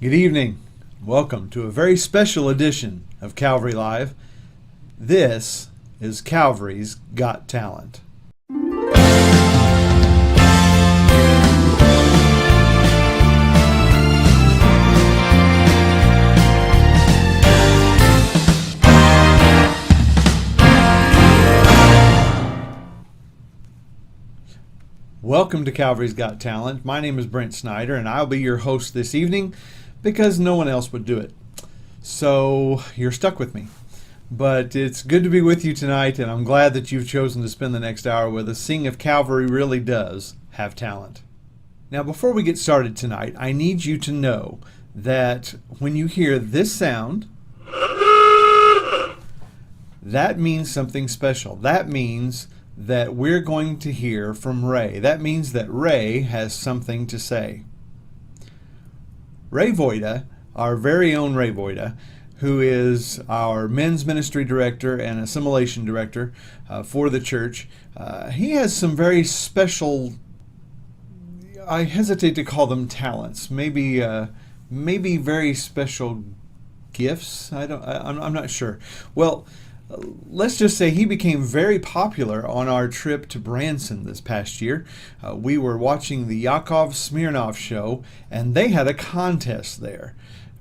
Good evening. Welcome to a very special edition of Calvary Live. This is Calvary's Got Talent. Welcome to Calvary's Got Talent. My name is Brent Snyder, and I'll be your host this evening because no one else would do it. So you're stuck with me. But it's good to be with you tonight, and I'm glad that you've chosen to spend the next hour with us, seeing if Calvary really does have talent. Now, before we get started tonight, I need you to know that when you hear this sound, that means something special. That means that we're going to hear from Ray. That means that Ray has something to say. Ray Voida, our very own Ray Voida, who is our men's ministry director and assimilation director for the church, he has some very special, I hesitate to call them talents, maybe very special gifts. I'm not sure. Well, let's just say he became very popular on our trip to Branson this past year. We were watching the Yakov Smirnoff show, and they had a contest there.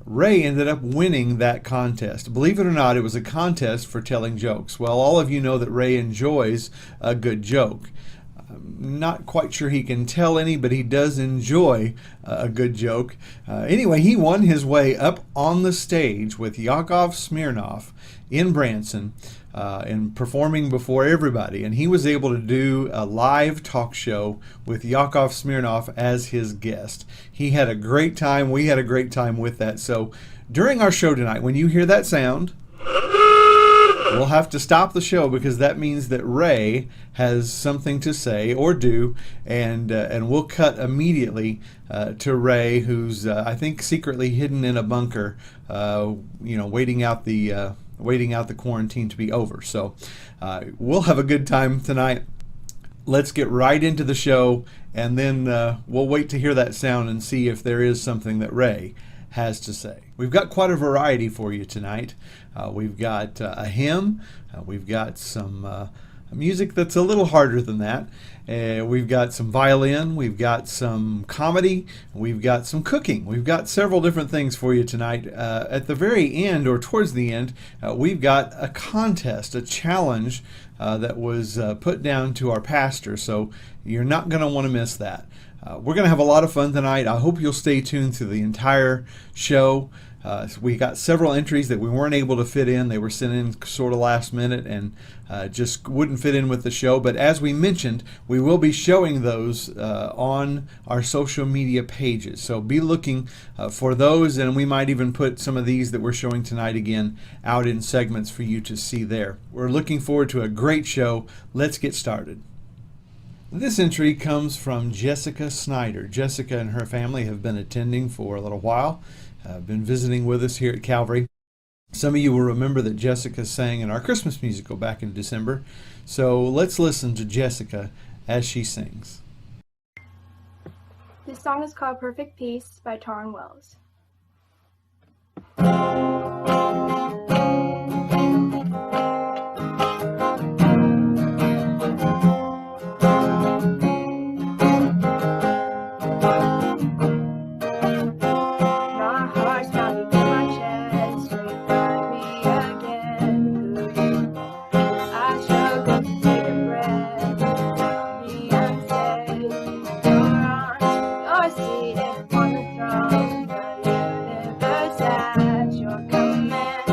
Ray ended up winning that contest. Believe it or not, it was a contest for telling jokes. Well, all of you know that Ray enjoys a good joke. I'm not quite sure he can tell any, but he does enjoy a good joke. Anyway, he won his way up on the stage with Yakov Smirnoff in Branson and performing before everybody. And he was able to do a live talk show with Yakov Smirnoff as his guest. He had a great time. We had a great time with that. So during our show tonight, when you hear that sound, we'll have to stop the show because that means that Ray has something to say or do, and we'll cut immediately to Ray, who's I think secretly hidden in a bunker, waiting out the quarantine to be over. So we'll have a good time tonight. Let's get right into the show, and then we'll wait to hear that sound and see if there is something that Ray has to say. We've got quite a variety for you tonight. We've got a hymn. We've got some music that's a little harder than that. We've got some violin. We've got some comedy. We've got some cooking. We've got several different things for you tonight. At the very end, or towards the end, we've got a contest, a challenge that was put down to our pastor. So you're not going to want to miss that. We're going to have a lot of fun tonight. I hope you'll stay tuned through the entire show. We got several entries that we weren't able to fit in. They were sent in sort of last minute and just wouldn't fit in with the show. But as we mentioned, we will be showing those on our social media pages. So be looking for those, and we might even put some of these that we're showing tonight again out in segments for you to see there. We're looking forward to a great show. Let's get started. This entry comes from Jessica Snyder. Jessica and her family have been attending for a little while, been visiting with us here at Calvary. Some of you will remember that Jessica sang in our Christmas musical back in December. So let's listen to Jessica as she sings. This song is called Perfect Peace by Taryn Wells. Seated on the throne, the universe at your command.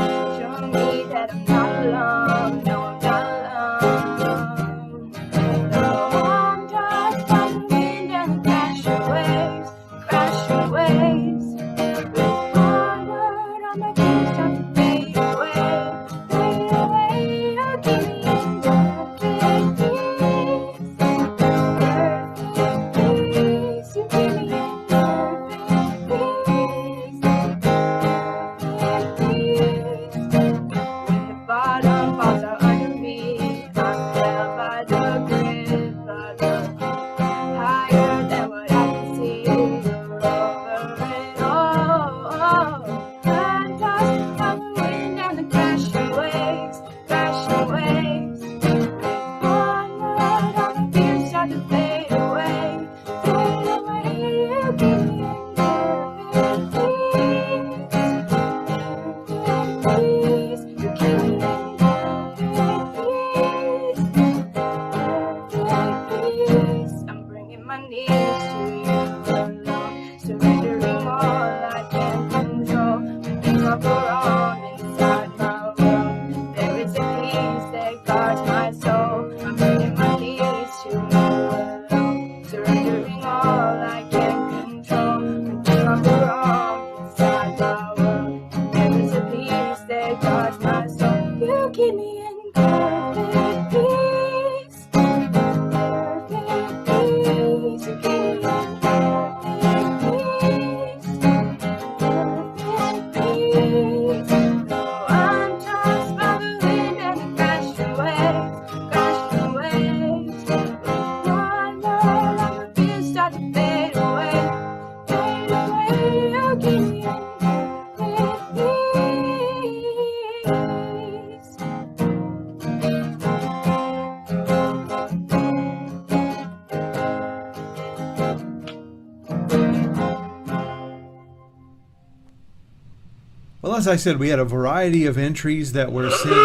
as I said, we had a variety of entries that were sent in.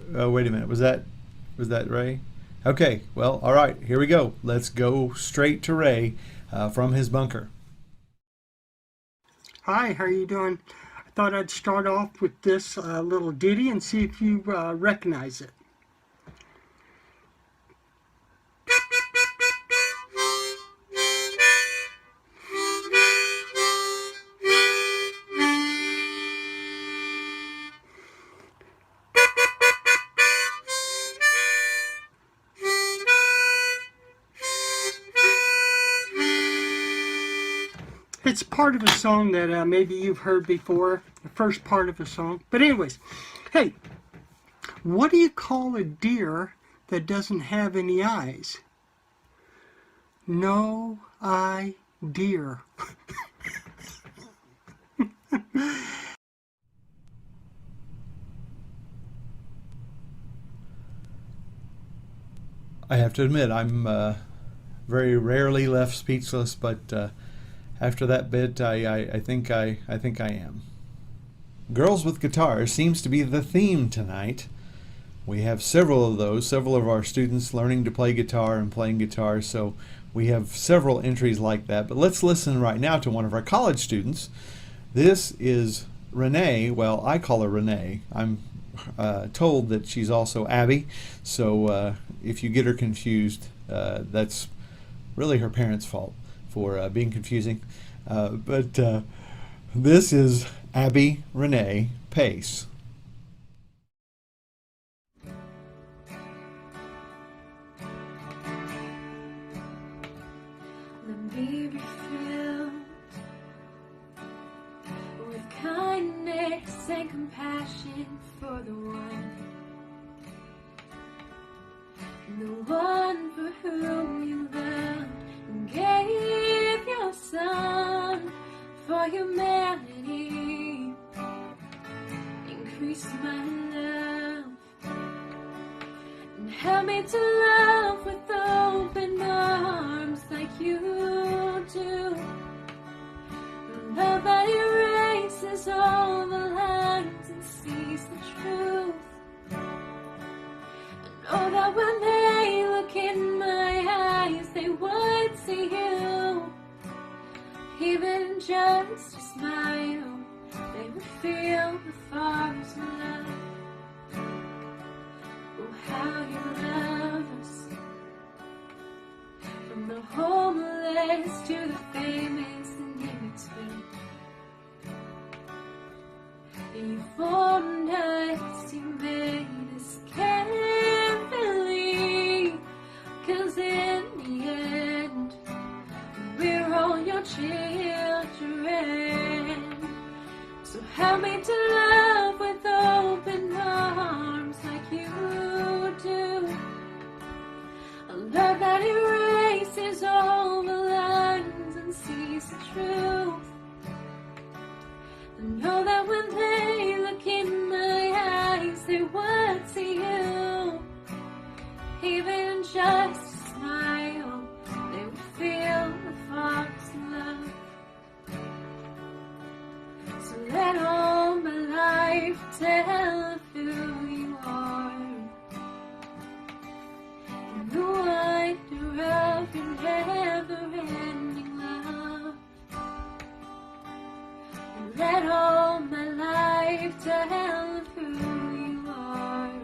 And, oh, wait a minute. Was that Ray? Okay. Well, all right. Here we go. Let's go straight to Ray from his bunker. Hi, how are you doing? I thought I'd start off with this little ditty and see if you recognize it. It's part of a song that maybe you've heard before, the first part of a song. But anyways, hey, what do you call a deer that doesn't have any eyes? No eye deer. I have to admit, I'm very rarely left speechless, but after that bit, I think I am. Girls with Guitars seems to be the theme tonight. We have several of those, several of our students learning to play guitar and playing guitar, so we have several entries like that. But let's listen right now to one of our college students. This is Renee. Well, I call her Renee. I'm told that she's also Abby, so if you get her confused, that's really her parents' fault for being confusing. But this is Abby Renee Pace. Let me be filled with kindness and compassion for the one for whom you loved and gave your son for humanity. Increase my love and help me to love with open arms like you do. A love that erases all the lines and sees the truth. Oh, that when they look in my eyes, they would see you. Even just a smile, they would feel the Father's love. Oh, how you love us. From the homeless to the famous and in between. You formed us, you made us carefully, 'cause in the end, we're all your children. So help me to love with open arms like you do. A love that erases all the lines and sees the truth. And know that when they look in my eyes, they would see you. Even just a smile, they would feel the Father's love. So let all my life tell of who you are. And the wonder of your never-ending love. And let all my life tell of who you are.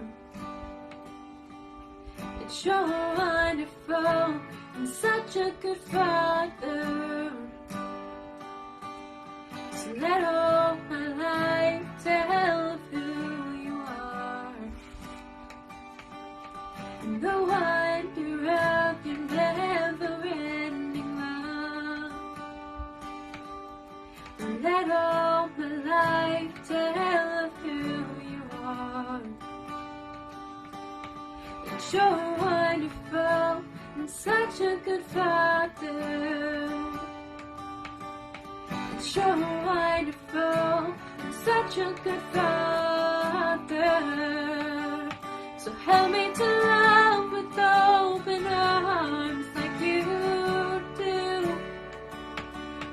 That you're wonderful and such a good Father. So let all my life tell of who you are. And the wonder of your never-ending love. And let all my life tell of who you are. That you're wonderful and such a good Father. That you're wonderful and such a good Father. So help me to love with open arms like you do.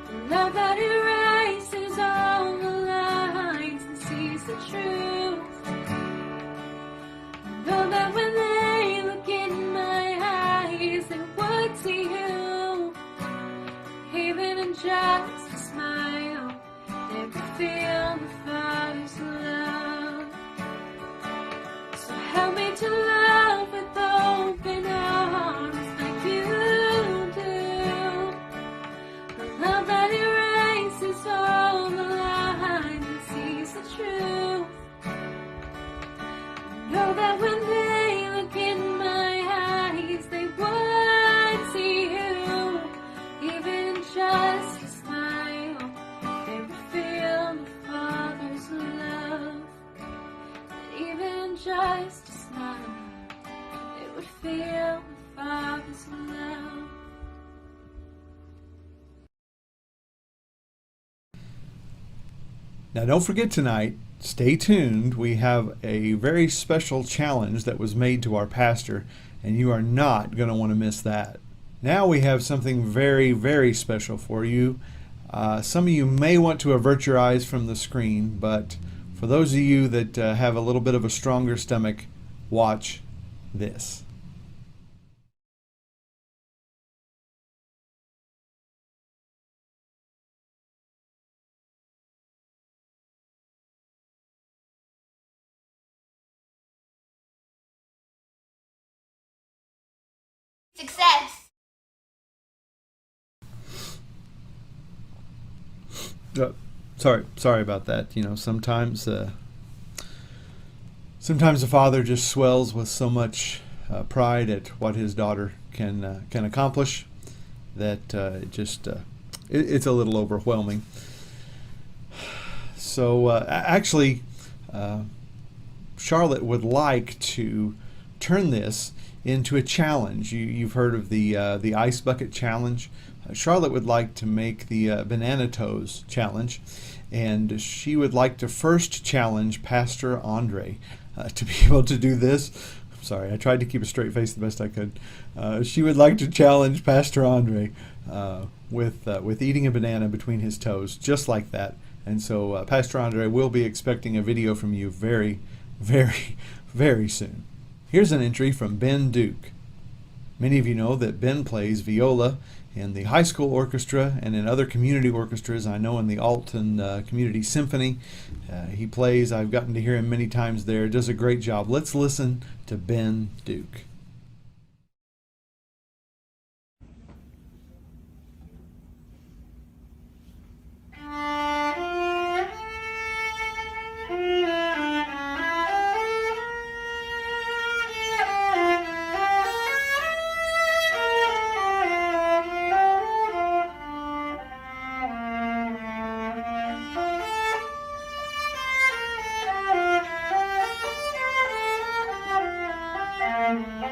A love that erases all the lines the Father's love. So help me to love with open arms like you do. The love that erases all the line and sees the truth. Know that when they look in my eyes, they would see you. Even just a smile, they would feel the Father's love. And even just a smile, they would feel the Father's love. Now, don't forget tonight, stay tuned. We have a very special challenge that was made to our pastor, and you are not going to want to miss that. Now we have something very, very special for you. Some of you may want to avert your eyes from the screen, but for those of you that have a little bit of a stronger stomach, watch this. Success. Sorry about that. You know, sometimes the father just swells with so much pride at what his daughter can accomplish that it's a little overwhelming. So actually, Charlotte would like to turn this into a challenge. You've heard of the ice bucket challenge. Charlotte would like to make the banana toes challenge, and she would like to first challenge Pastor Andre to be able to do this. I'm sorry, I tried to keep a straight face the best I could. She would like to challenge Pastor Andre with eating a banana between his toes, just like that. And so Pastor Andre will be expecting a video from you very, very, very soon. Here's an entry from Ben Duke. Many of you know that Ben plays viola in the high school orchestra and in other community orchestras. I know in the Alton Community Symphony he plays. I've gotten to hear him many times there. Does a great job. Let's listen to Ben Duke. Thank you.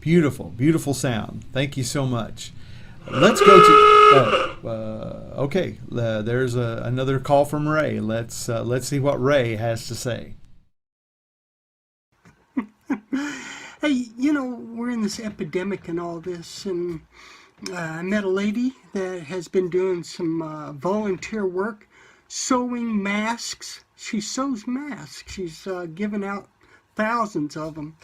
Beautiful, beautiful sound. Thank you so much. Let's go to. Okay, there's another call from Ray. Let's see what Ray has to say. Hey, we're in this epidemic and all this, and I met a lady that has been doing some volunteer work sewing masks. She sews masks. She's given out thousands of them.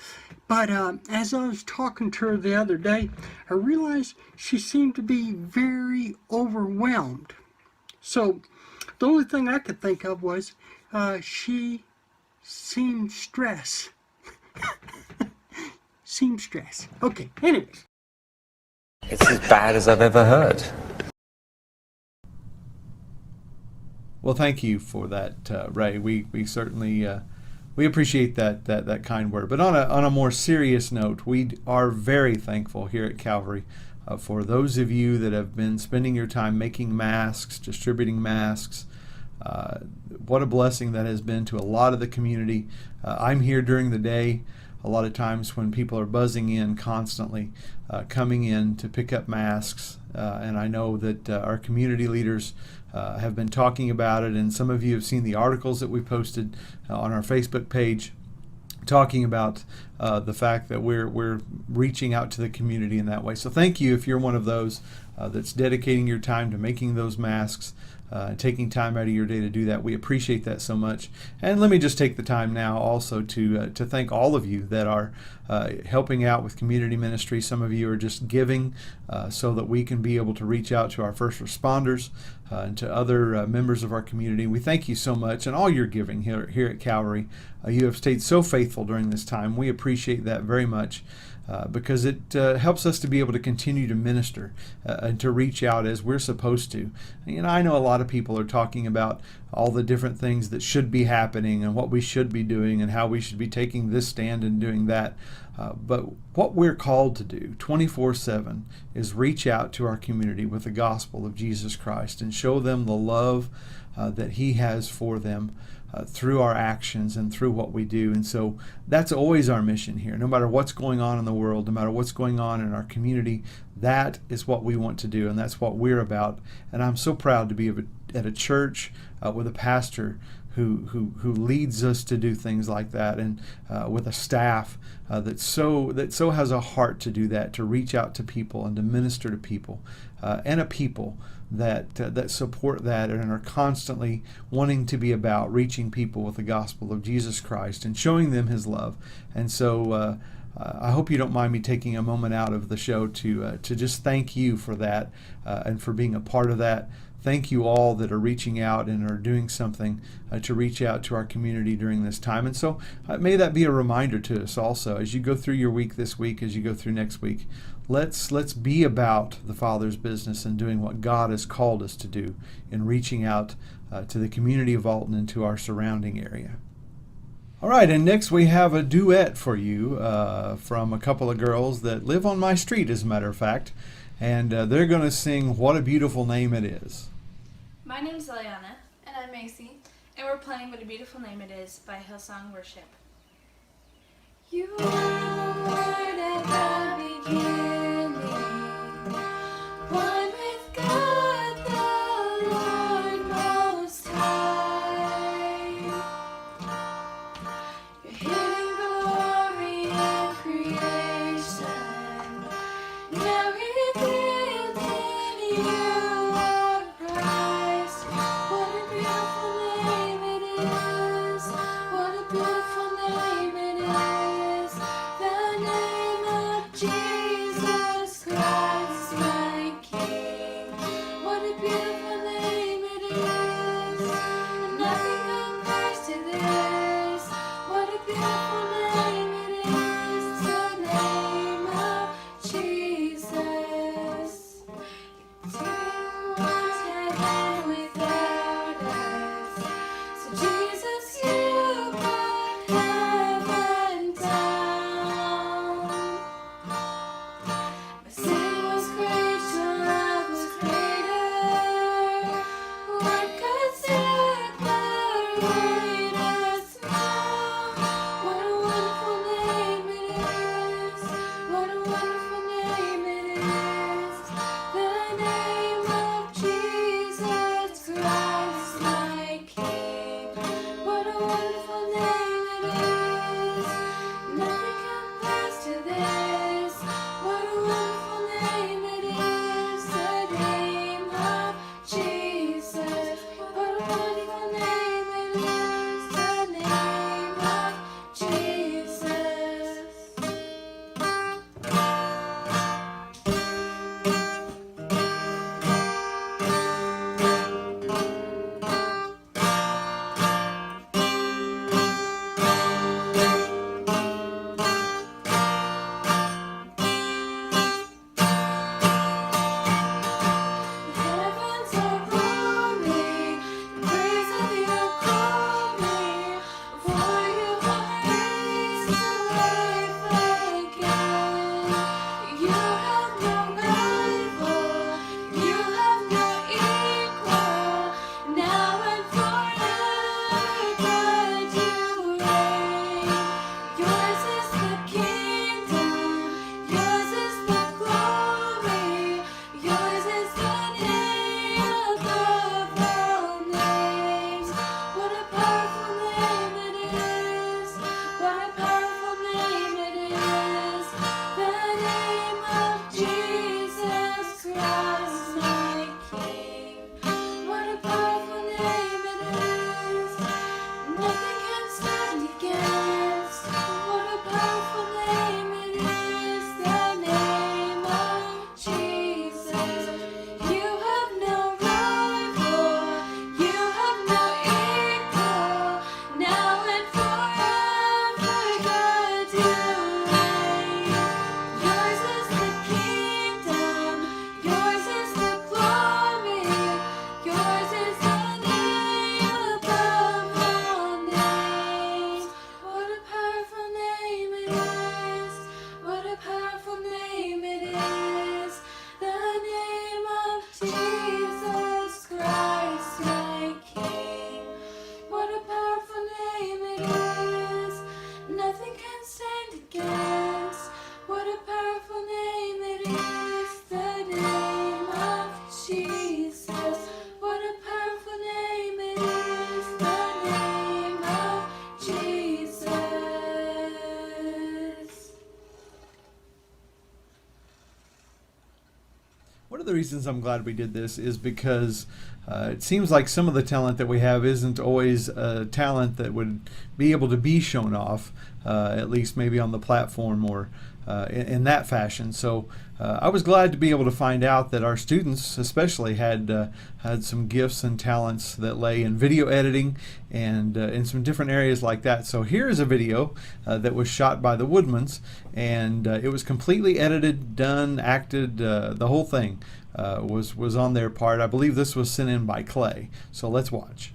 But as I was talking to her the other day, I realized she seemed to be very overwhelmed. So the only thing I could think of was she seemed stressed. Seemed stressed. Okay, anyways. It's as bad as I've ever heard. Well, thank you for that, Ray. We certainly we appreciate that kind word. But on a more serious note, we are very thankful here at Calvary for those of you that have been spending your time making masks, distributing masks. What a blessing that has been to a lot of the community. I'm here during the day. A lot of times when people are buzzing in constantly, coming in to pick up masks, and I know that our community leaders have been talking about it, and some of you have seen the articles that we posted on our Facebook page talking about the fact that we're reaching out to the community in that way. So thank you if you're one of those that's dedicating your time to making those masks. Taking time out of your day to do that. We appreciate that so much. And let me just take the time now also to thank all of you that are helping out with community ministry. Some of you are just giving so that we can be able to reach out to our first responders and to other members of our community. We thank you so much, and all your giving here at Calvary. You have stayed so faithful during this time. We appreciate that very much. Because it helps us to be able to continue to minister and to reach out as we're supposed to. I know a lot of people are talking about all the different things that should be happening and what we should be doing and how we should be taking this stand and doing that. But what we're called to do 24/7 is reach out to our community with the gospel of Jesus Christ and show them the love that He has for them. Through our actions and through what we do. And so that's always our mission here. No matter what's going on in the world, no matter what's going on in our community, that is what we want to do, and that's what we're about. And I'm so proud to be at a church with a pastor who leads us to do things like that, and with a staff that so has a heart to do that, to reach out to people and to minister to people, and a people that support that and are constantly wanting to be about reaching people with the gospel of Jesus Christ and showing them His love. And so I hope you don't mind me taking a moment out of the show to just thank you for that and for being a part of that. Thank you all that are reaching out and are doing something to reach out to our community during this time. And so may that be a reminder to us also as you go through your week this week, as you go through next week. Let's be about the Father's business and doing what God has called us to do in reaching out to the community of Alton and to our surrounding area. All right, and next we have a duet for you from a couple of girls that live on my street, as a matter of fact. And they're going to sing What a Beautiful Name It Is. My name is Eliana. And I'm Macy. And we're playing What a Beautiful Name It Is by Hillsong Worship. You are the Word at the beginning, one with God the Lord Most High. Your hidden glory in creation, now revealed in you, Lord Christ. What a beautiful name it is! What a beautiful name it is! The name of Jesus. the reasons I'm glad we did this is because it seems like some of the talent that we have isn't always talent that would be able to be shown off, at least maybe on the platform or in that fashion. So I was glad to be able to find out that our students especially had some gifts and talents that lay in video editing and in some different areas like that. So here is a video that was shot by the Woodmans, and it was completely edited, done, acted, the whole thing was on their part. I believe this was sent in by Clay. So let's watch.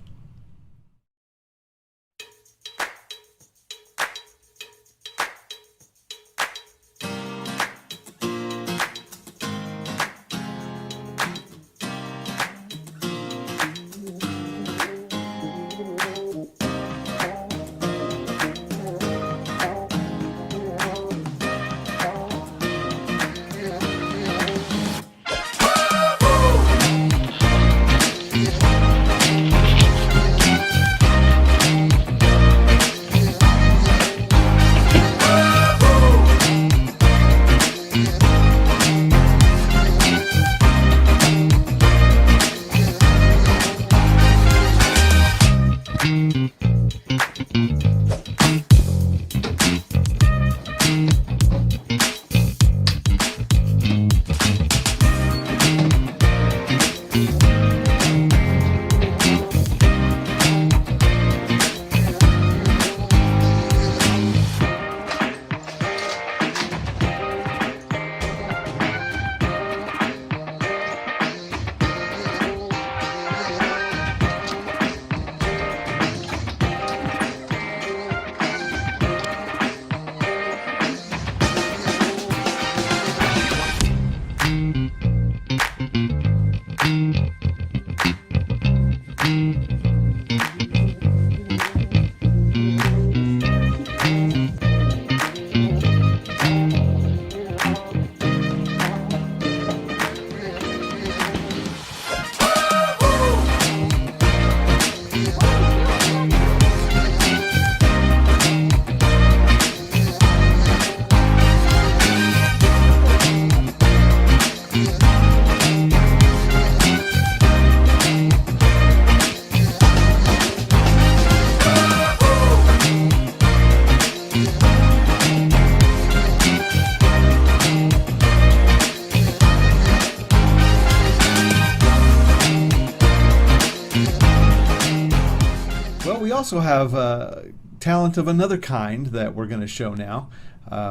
We also have talent of another kind that we're going to show now.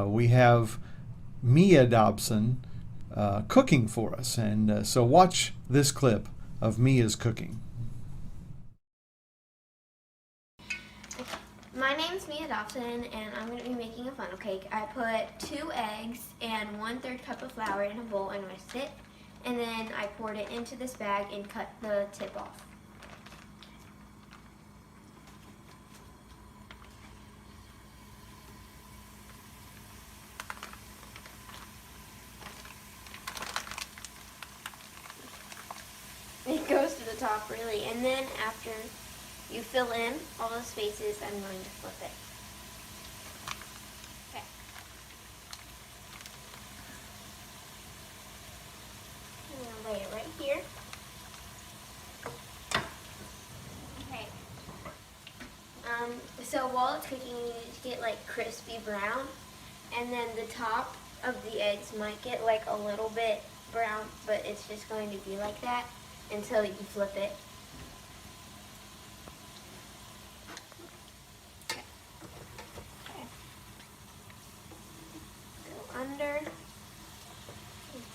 We have Mia Dobson cooking for us, and so watch this clip of Mia's cooking. My name's Mia Dobson, and I'm going to be making a funnel cake. I put 2 eggs and 1/3 cup of flour in a bowl and whisked it, and then I poured it into this bag and cut the tip off. It goes to the top really, and then after you fill in all the spaces, I'm going to flip it. Okay. I'm going to lay it right here. Okay. So while it's cooking, you need to get like crispy brown, and then the top of the eggs might get like a little bit brown, but it's just going to be like that until you flip it. Okay. Go under and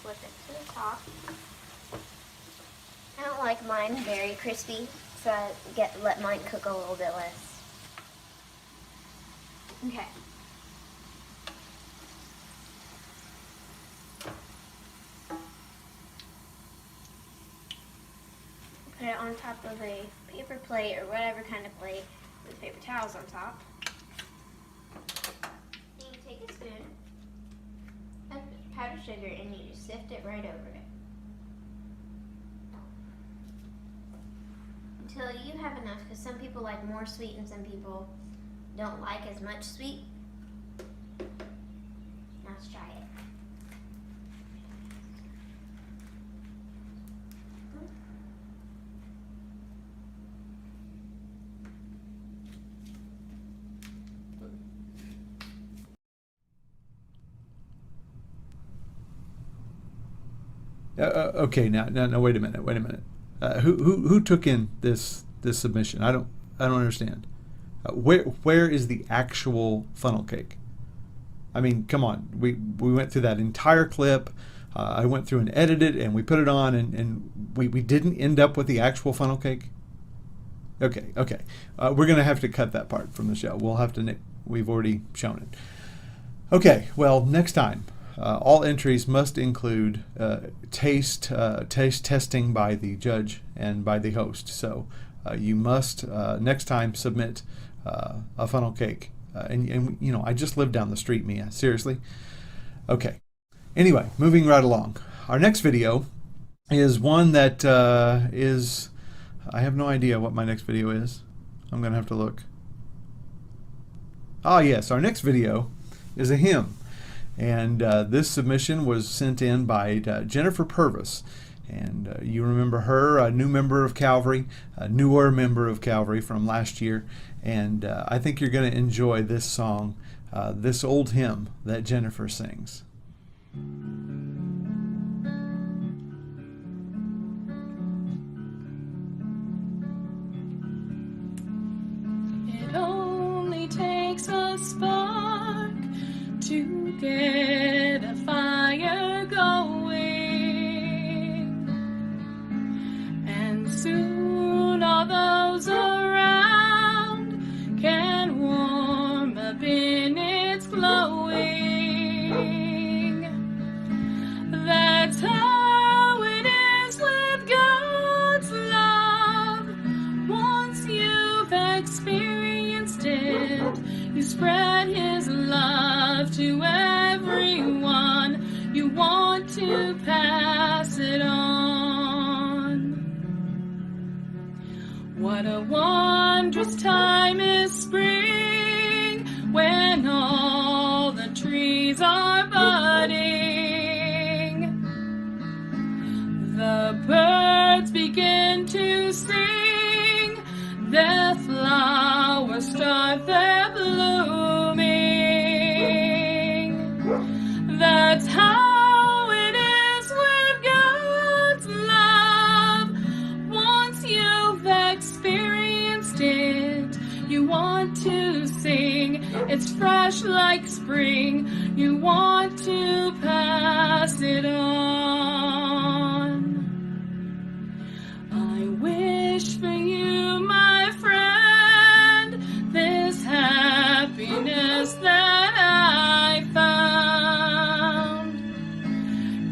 flip it to the top. I don't like mine very crispy, so I let mine cook a little bit less. Okay. Put it on top of a paper plate or whatever kind of plate with paper towels on top. Then you take a spoon, a powdered sugar, and you just sift it right over it. Until you have enough, because some people like more sweet and some people don't like as much sweet. Now let's try it. Okay, now, wait a minute. Who took in this submission? I don't understand. Where is the actual funnel cake? I mean, come on. We went through that entire clip. I went through and edited it, and we put it on, and we didn't end up with the actual funnel cake. Okay. We're going to have to cut that part from the show. We'll have to. We've already shown it. Okay. Well, next time, all entries must include taste testing by the judge and by the host. So you must next time submit a funnel cake. And you know, I just live down the street, Mia. Seriously. Okay. Anyway, moving right along. Our next video is one that is. I have no idea what my next video is. I'm going to have to look. Ah, yes. Our next video is a hymn. And this submission was sent in by Jennifer Purvis. And you remember her, a new member of Calvary, a newer member of Calvary from last year. And I think you're going to enjoy this song, this old hymn that Jennifer sings. It only takes a spark to get a fire going, and soon all those around can warm up in its glowing. That's how it is with God's love. Once you've experienced it, you spread His love to everyone. You want to pass it on. What a wondrous time is spring, when all the trees are budding. The birds begin to sing, the flowers start their blooming. That's how it is with God's love. Once you've experienced it, you want to sing. It's fresh like spring. You want to pass it on. I wish for you, my friend, this happiness that I found.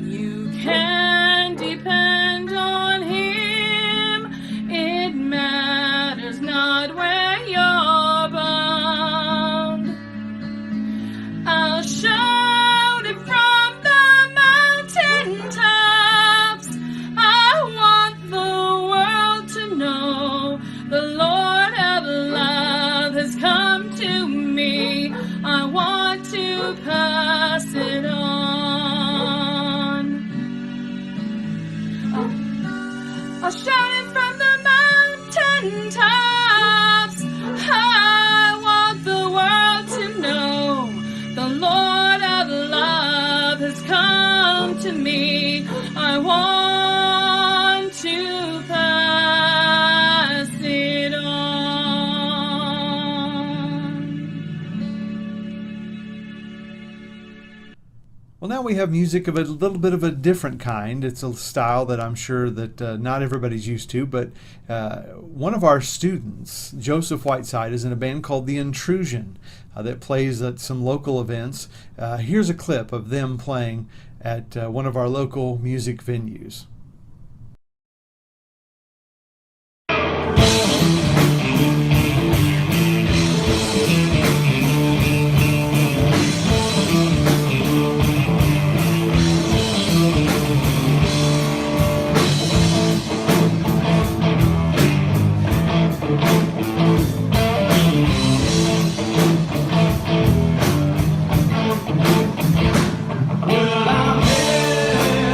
You can depend on Him. It matters not where you're bound. I'll shout it from the mountaintops. I want the world to know the Lord of love has come to me. I want to pass it on. I'll shout it from the mountaintops. I want the world to know the Lord of love has come to me. I want to pass it on. Well, now we have music of a little bit of a different kind. It's a style that I'm sure that not everybody's used to, but one of our students, Joseph Whiteside, is in a band called The Intrusion that plays at some local events. Here's a clip of them playing at one of our local music venues. Well, I'm here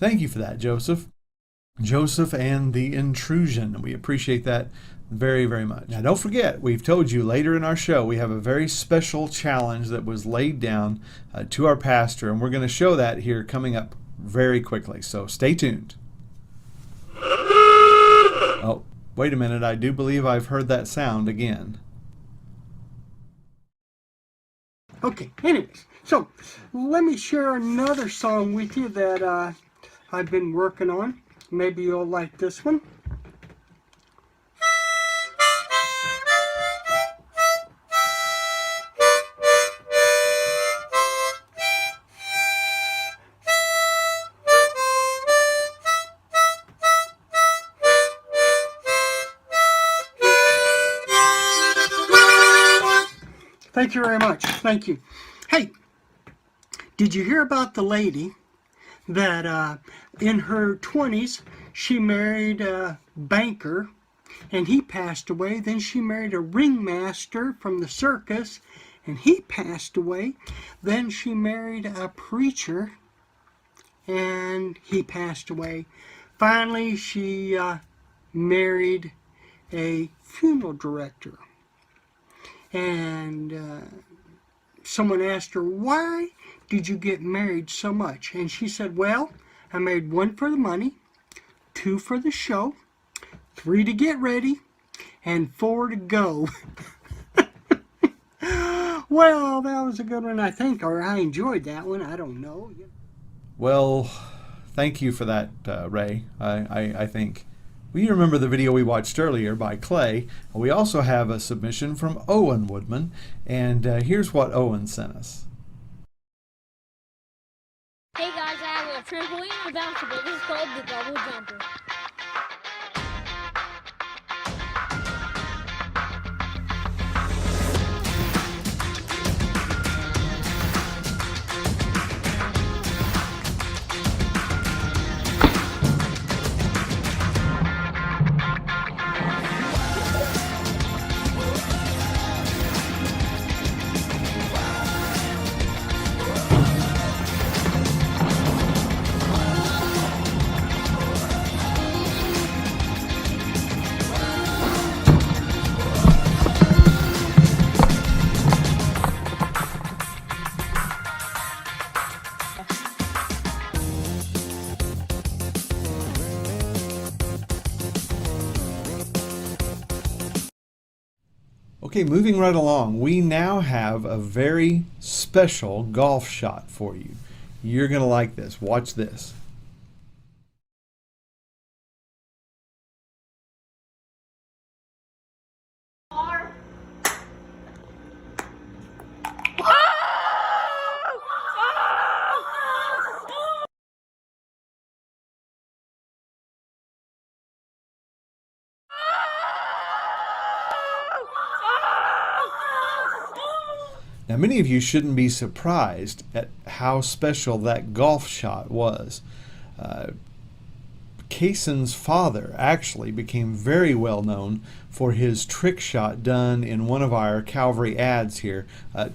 Thank you for that, Joseph. Joseph and the intrusion. We appreciate that very, very much. Now, don't forget, we've told you later in our show, we have a very special challenge that was laid down to our pastor, and we're going to show that here coming up very quickly. So stay tuned. Oh, wait a minute. I do believe I've heard that sound again. Okay, anyways, so let me share another song with you that I've been working on. Maybe you'll like this one. Thank you very much. Thank you. Hey, did you hear about the lady that in her 20s she married a banker and he passed away? Then she married a ringmaster from the circus and he passed away. Then she married a preacher and he passed away. Finally, she married a funeral director. And someone asked her, why did you get married so much? And she said, well, I married 1 for the money, 2 for the show, 3 to get ready, and 4 to go. Well, that was a good one, I think, or I enjoyed that one. I don't know. Well, thank you for that, Ray. I think. We remember the video we watched earlier by Clay. We also have a submission from Owen Woodman, and here's what Owen sent us. Hey guys, I have a trampoline and a bouncer ball. This is called the double jumper. Okay, moving right along, we now have a very special golf shot for you. You're going to like this. Watch this. Now, many of you shouldn't be surprised at how special that golf shot was. Kayson's father actually became very well known for his trick shot done in one of our Calvary ads here.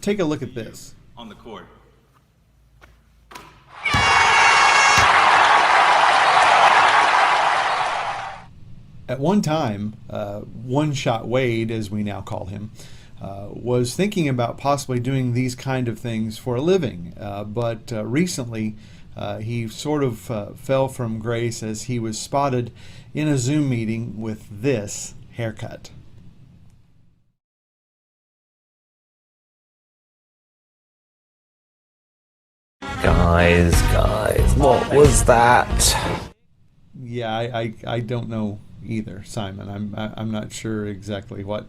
Take a look at this. On the court. At one time, One Shot Wade, as we now call him, was thinking about possibly doing these kind of things for a living, but recently he sort of fell from grace as he was spotted in a Zoom meeting with this haircut. Guys, what was that? Yeah, I don't know either, Simon. I'm not sure exactly what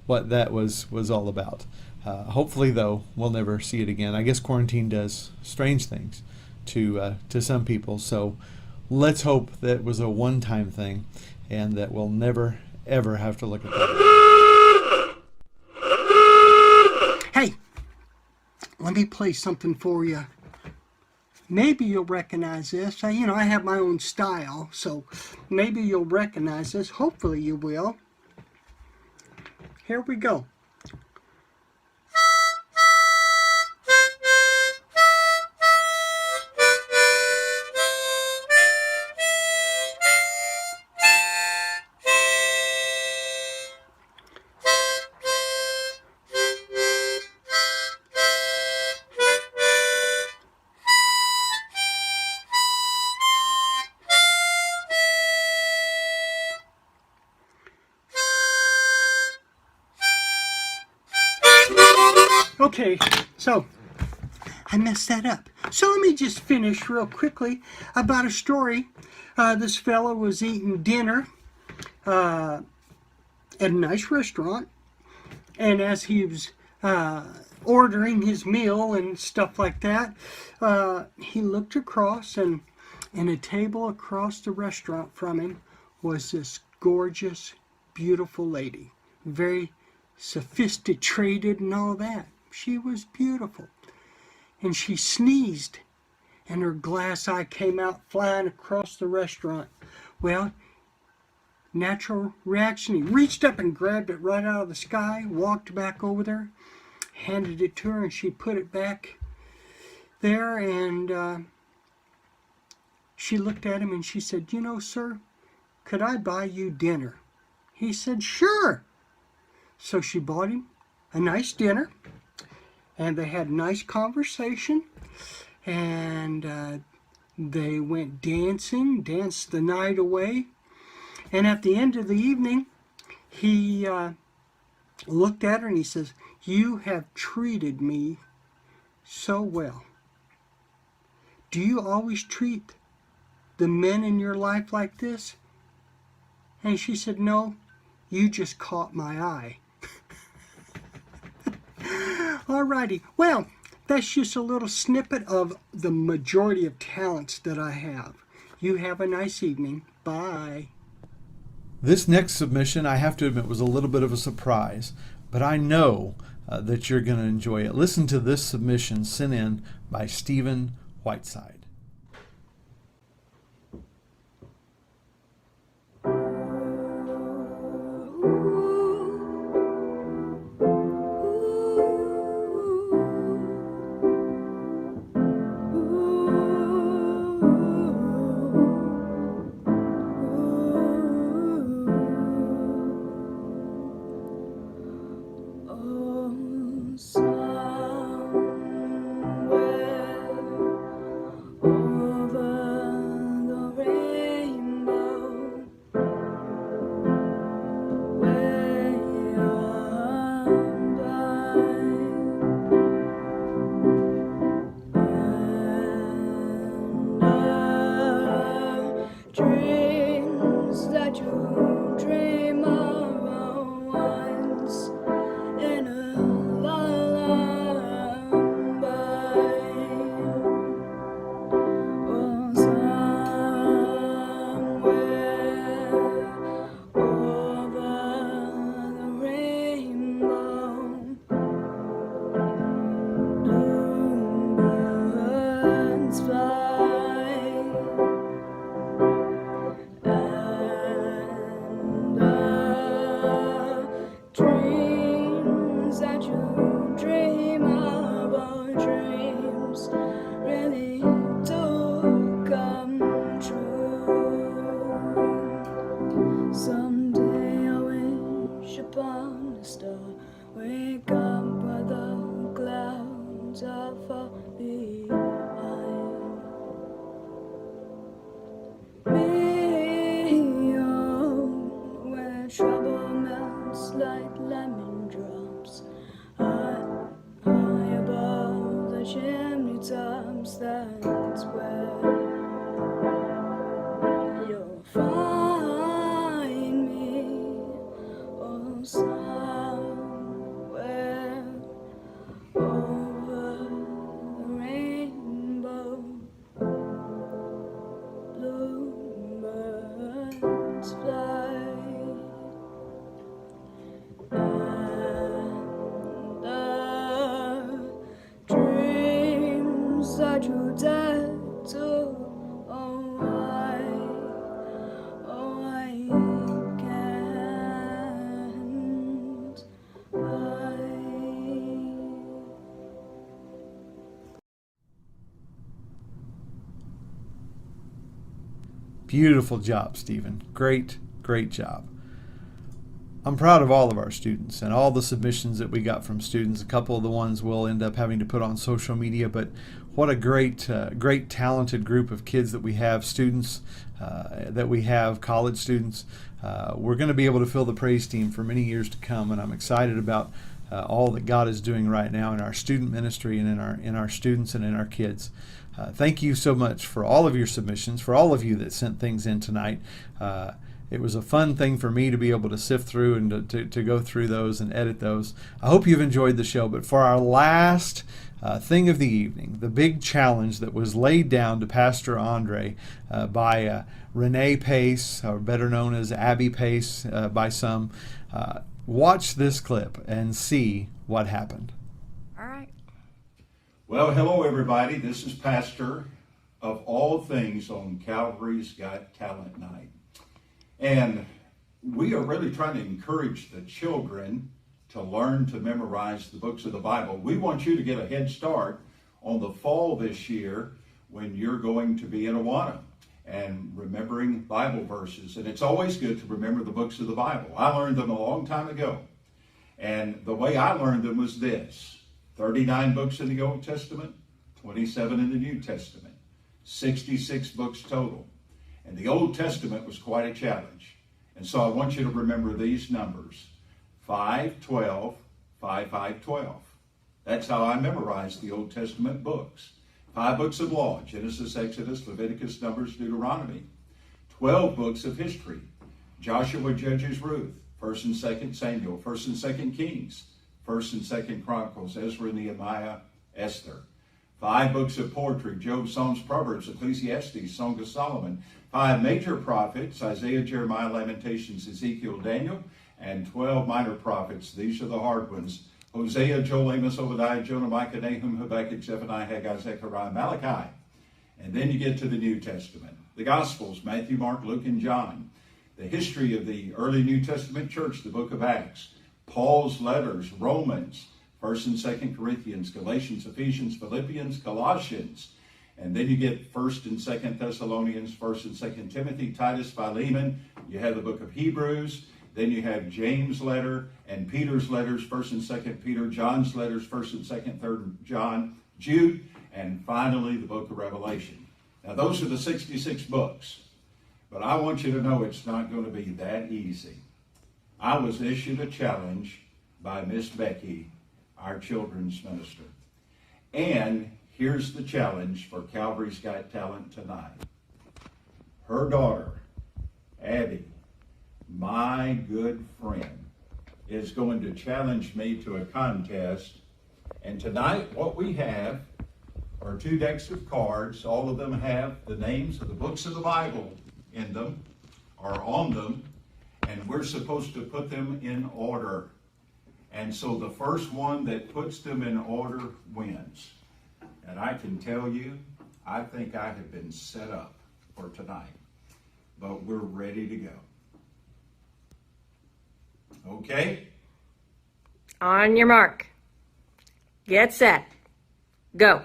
that was all about. Hopefully, though, we'll never see it again. I guess quarantine does strange things to some people. So let's hope that was a one-time thing, and that we'll never ever have to look at that. Hey, let me play something for you. Maybe you'll recognize this. I have my own style, so maybe you'll recognize this. Hopefully you will. Here we go. Okay, so I messed that up. So let me just finish real quickly about a story. This fellow was eating dinner at a nice restaurant, and as he was ordering his meal and stuff like that, he looked across, and a table across the restaurant from him was this gorgeous, beautiful lady, very sophisticated and all that. She was beautiful. And she sneezed, and her glass eye came out flying across the restaurant. Well, natural reaction, he reached up and grabbed it right out of the sky, walked back over there, handed it to her, and she put it back there, and she looked at him and she said, "You know, sir, could I buy you dinner?" He said, "Sure." So she bought him a nice dinner, and they had a nice conversation, and they went danced the night away. And at the end of the evening, he looked at her and he says, "You have treated me so well. Do you always treat the men in your life like this?" And she said, "No, you just caught my eye." Alrighty, well, that's just a little snippet of the majority of talents that I have. You have a nice evening. Bye. This next submission, I have to admit, was a little bit of a surprise, but I know that you're going to enjoy it. Listen to this submission sent in by Stephen Whiteside. Dreams that you dream of once in a lullaby, or somewhere over the rainbow, bluebirds fly. Dreams that you dream of, our dreams really do come true. Someday I wish upon a star, wake up where the clouds are far behind me. Oh, where trouble melts like lemon drops, high above the chimney tops. That's where you'll find me. Oh, somewhere over the rainbow, bluebirds fly. Dreams that you dare to, I can't hide. Beautiful job, Stephen. Great, great job. I'm proud of all of our students and all the submissions that we got from students. A couple of the ones we'll end up having to put on social media, but what a great, great talented group of kids that we have, students that we have, college students. We're going to be able to fill the praise team for many years to come, and I'm excited about all that God is doing right now in our student ministry and in our students and in our kids. Thank you so much for all of your submissions, for all of you that sent things in tonight. It was a fun thing for me to be able to sift through and to go through those and edit those. I hope you've enjoyed the show. But for our last thing of the evening, the big challenge that was laid down to Pastor Andre by Renee Pace, or better known as Abby Pace by some, watch this clip and see what happened. All right. Well, hello, everybody. This is Pastor of all things on Calvary's Got Talent Night. And we are really trying to encourage the children to learn to memorize the books of the Bible. We want you to get a head start on the fall this year when you're going to be in Awana and remembering Bible verses. And it's always good to remember the books of the Bible. I learned them a long time ago. And the way I learned them was this: 39 books in the Old Testament, 27 in the New Testament, 66 books total. And the Old Testament was quite a challenge. And so I want you to remember these numbers: 5, 12, 5, 5, 12. That's how I memorized the Old Testament books. 5 books of law: Genesis, Exodus, Leviticus, Numbers, Deuteronomy. 12 books of history: Joshua, Judges, Ruth, 1st and 2nd Samuel, 1st and 2nd Kings, 1st and 2nd Chronicles, Ezra, Nehemiah, Esther. 5 books of poetry: Job, Psalms, Proverbs, Ecclesiastes, Song of Solomon. 5 major prophets: Isaiah, Jeremiah, Lamentations, Ezekiel, Daniel. And 12 minor prophets. These are the hard ones: Hosea, Joel, Amos, Obadiah, Jonah, Micah, Nahum, Habakkuk, Zephaniah, Haggai, Zechariah, Malachi. And then you get to the New Testament. The Gospels: Matthew, Mark, Luke, and John. The history of the early New Testament church: the book of Acts. Paul's letters: Romans, 1st and 2nd Corinthians, Galatians, Ephesians, Philippians, Colossians. And then you get 1st and 2nd Thessalonians, 1st and 2nd Timothy, Titus, Philemon. You have the book of Hebrews. Then you have James' letter and Peter's letters, 1st and 2nd Peter, John's letters, 1st and 2nd, 3rd John, Jude, and finally the book of Revelation. Now those are the 66 books. But I want you to know it's not going to be that easy. I was issued a challenge by Miss Becky, our children's minister. And here's the challenge for Calvary's Got Talent tonight. Her daughter, Abby, my good friend, is going to challenge me to a contest. And tonight what we have are 2 decks of cards. All of them have the names of the books of the Bible in them, or on them, and we're supposed to put them in order. And so the first one that puts them in order wins. And I can tell you, I think I have been set up for tonight. But we're ready to go. Okay? On your mark. Get set. Go.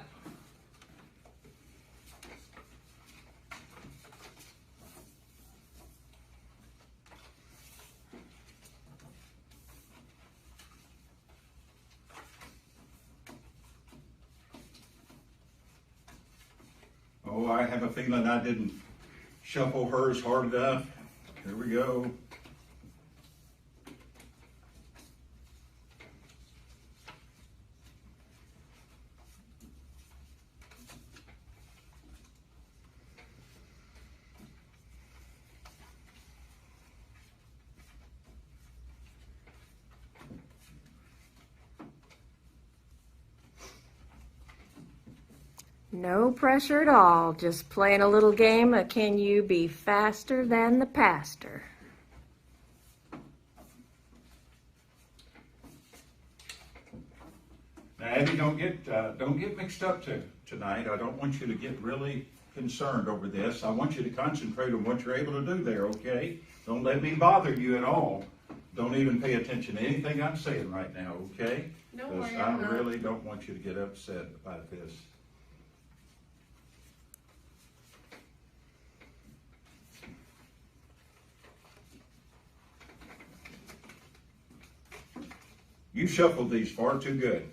Oh, I have a feeling I didn't shuffle hers hard enough. Here we go. No pressure at all. Just playing a little game of can you be faster than the pastor? Now, Abby, don't get mixed up tonight. I don't want you to get really concerned over this. I want you to concentrate on what you're able to do there, okay? Don't let me bother you at all. Don't even pay attention to anything I'm saying right now, okay? Don't worry, I I'm not. really don't want you to get upset about this. You shuffled these far too good.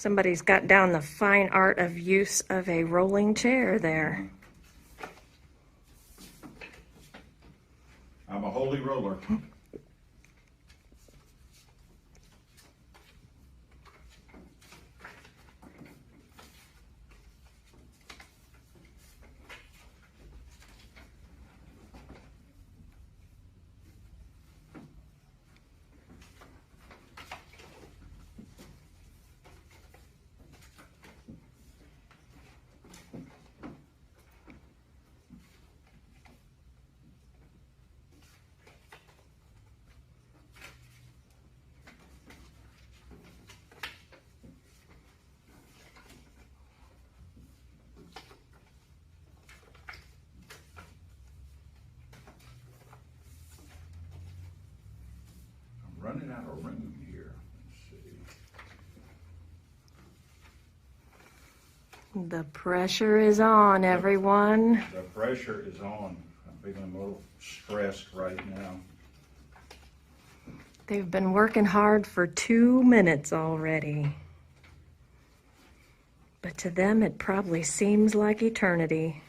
Somebody's got down the fine art of use of a rolling chair there. I'm a holy roller. Running out of room here. Let's see. The pressure is on, everyone. The pressure is on. I'm feeling a little stressed right now. They've been working hard for 2 minutes already. But to them, it probably seems like eternity.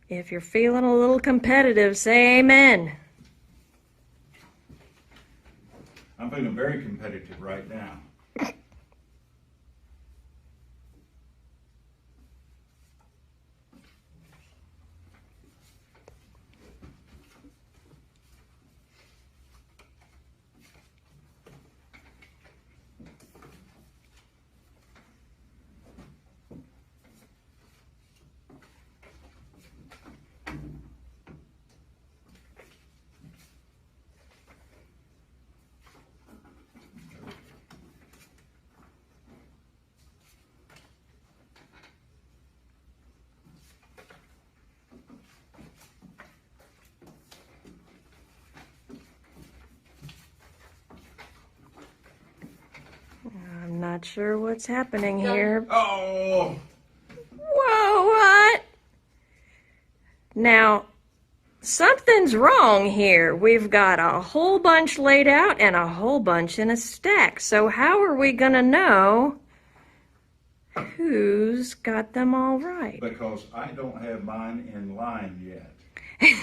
If you're feeling a little competitive, say amen. I'm feeling very competitive right now. I'm not sure what's happening here. Oh! Whoa, what? Now, something's wrong here. We've got a whole bunch laid out and a whole bunch in a stack. So how are we going to know who's got them all right? Because I don't have mine in line yet.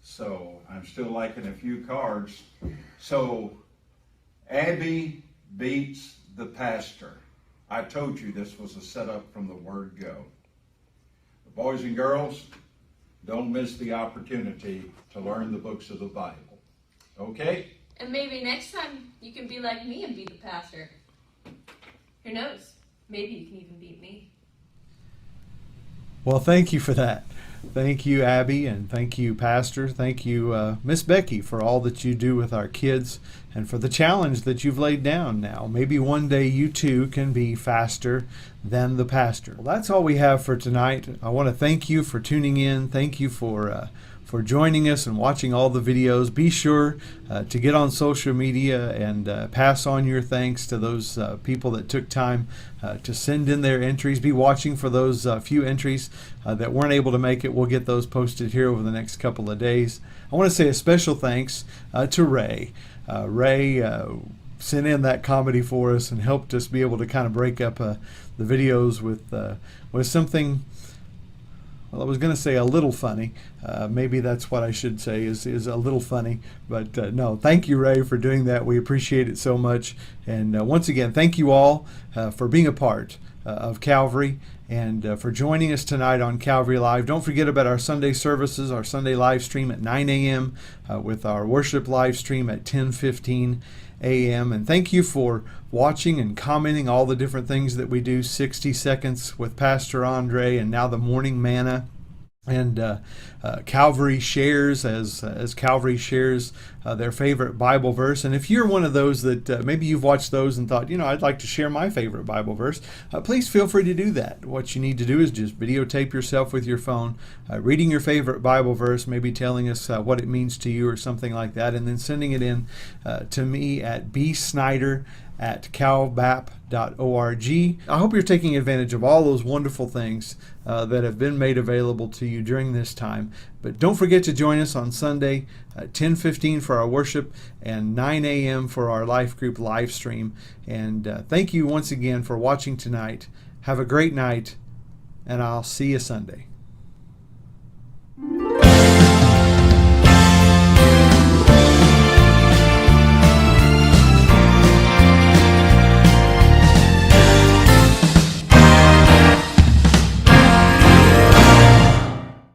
So I'm still liking a few cards. So Abby beats the pastor. I told you this was a setup from the word go. The boys and girls, don't miss the opportunity to learn the books of the Bible. Okay? And maybe next time you can be like me and be the pastor. Who knows? Maybe you can even beat me. Well, thank you for that. Thank you, Abby, and thank you, Pastor. Thank you, Miss Becky, for all that you do with our kids and for the challenge that you've laid down now. Maybe one day you too can be faster than the pastor. Well, that's all we have for tonight. I want to thank you for tuning in. Thank you for joining us and watching all the videos. Be sure to get on social media and pass on your thanks to those people that took time to send in their entries. Be watching for those few entries that weren't able to make it. We'll get those posted here over the next couple of days. I want to say a special thanks to Ray. Ray sent in that comedy for us and helped us be able to kind of break up the videos with something. Well, I was going to say a little funny. Maybe that's what I should say is a little funny. But no, thank you, Ray, for doing that. We appreciate it so much. And once again, thank you all for being a part of Calvary and for joining us tonight on Calvary Live. Don't forget about our Sunday services, our Sunday live stream at 9 a.m. With our worship live stream at 10:15 a.m. And thank you for watching and commenting all the different things that we do. 60 Seconds with Pastor Andre and now the Morning Manna. And Calvary shares as Calvary shares their favorite Bible verse. And if you're one of those that maybe you've watched those and thought, I'd like to share my favorite Bible verse, please feel free to do that. What you need to do is just videotape yourself with your phone, reading your favorite Bible verse, maybe telling us what it means to you or something like that, and then sending it in to me at bsnyder@calbap.org. I hope you're taking advantage of all those wonderful things that have been made available to you during this time. But don't forget to join us on Sunday at 10:15 for our worship and 9 a.m. for our life group live stream. And thank you once again for watching tonight. Have a great night, and I'll see you Sunday.